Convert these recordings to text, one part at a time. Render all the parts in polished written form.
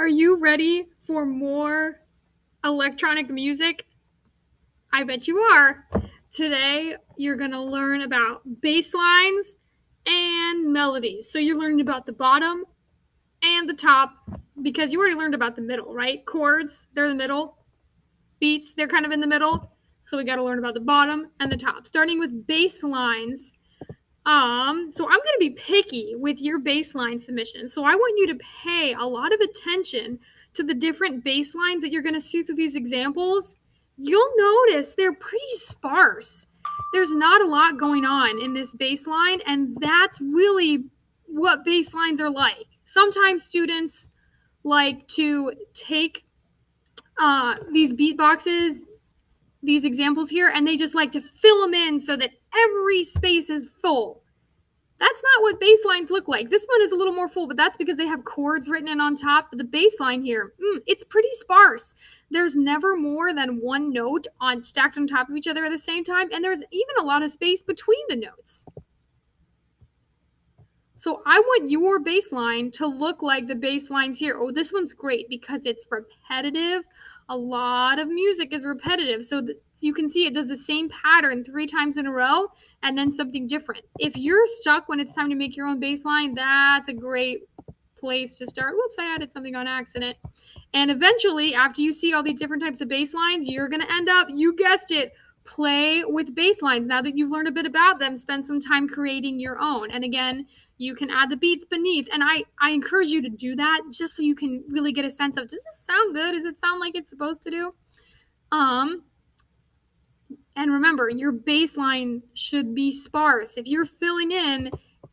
Are you ready for more electronic music? I bet you are. Today, you're going to learn about bass lines and melodies. So you're learning about the bottom and the top because you already learned about the middle, right? Chords, they're the middle. Beats, they're kind of in the middle. So we got to learn about the bottom and the top. Starting with bass lines. So I'm going to be picky with your baseline submission. So I want you to pay a lot of attention to the different bass lines that you're going to see through these examples. You'll notice they're pretty sparse. There's not a lot going on in this bass line, and that's really what bass lines are like. Sometimes students like to take these beat boxes, these examples here, and they just like to fill them in so that every space is full. That's not what bass lines look like. This one is a little more full, but that's because they have chords written in on top. But the bass line here, it's pretty sparse. There's never more than one note stacked on top of each other at the same time, and there's even a lot of space between the notes. So I want your bass line to look like the bass lines here. Oh, this one's great because it's repetitive. A lot of music is repetitive. So you can see it does the same pattern 3 times in a row and then something different. If you're stuck when it's time to make your own bass line, that's a great place to start. Whoops, I added something on accident. And eventually, after you see all these different types of bass lines, you're going to end up, you guessed it, play with bass lines. Now that you've learned a bit about them, spend some time creating your own. And again, you can add the beats beneath. And I encourage you to do that just so you can really get a sense of, does this sound good? Does it sound like it's supposed to do? And remember, your bass line should be sparse. If you're filling in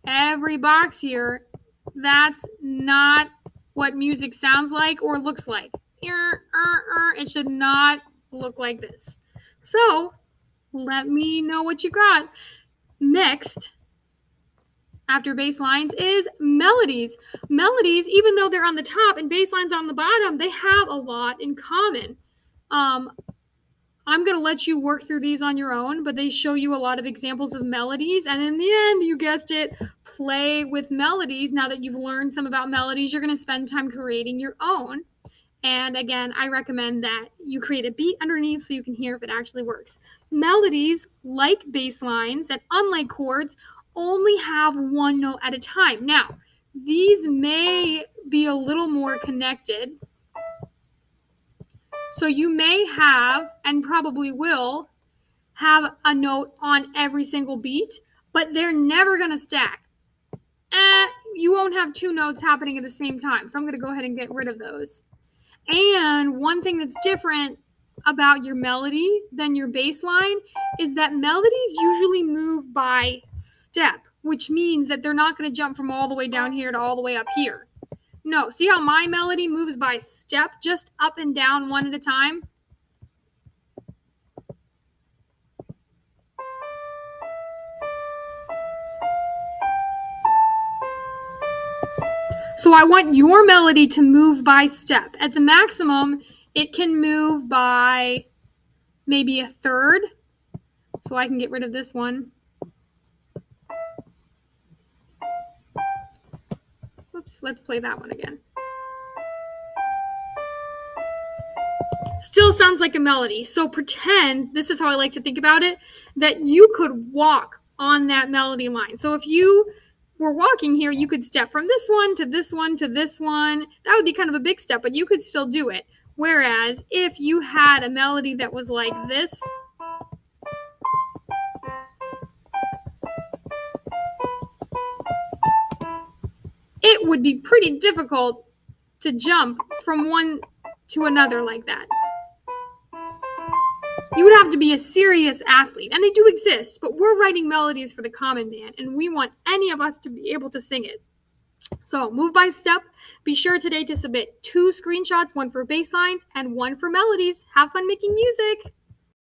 every box here, that's not what music sounds like or looks like. It should not look like this. So let me know what you got. Next, after bass lines, is melodies. Melodies, even though they're on the top and bass lines on the bottom, they have a lot in common. I'm going to let you work through these on your own, but they show you a lot of examples of melodies. And in the end, you guessed it, play with melodies. Now that you've learned some about melodies, you're going to spend time creating your own. And again, I recommend that you create a beat underneath so you can hear if it actually works. Melodies, like bass lines and unlike chords, only have one note at a time. Now, these may be a little more connected. So you may have, and probably will, have a note on every single beat, but they're never going to stack. You won't have 2 notes happening at the same time. So I'm going to go ahead and get rid of those. And one thing that's different about your melody than your bass line is that melodies usually move by step, which means that they're not going to jump from all the way down here to all the way up here. No, see how my melody moves by step, just up and down one at a time? So I want your melody to move by step. At the maximum, it can move by maybe a third. So I can get rid of this one. Whoops, let's play that one again. Still sounds like a melody. So pretend, this is how I like to think about it, that you could walk on that melody line. So if you were walking here, you could step from this one to this one to this one. That would be kind of a big step, but you could still do it. Whereas if you had a melody that was like this, it would be pretty difficult to jump from one to another like that. You would have to be a serious athlete, and they do exist, but we're writing melodies for the common man, and we want any of us to be able to sing it. So move by step. Be sure today to submit 2 screenshots, one for bass lines and one for melodies. Have fun making music.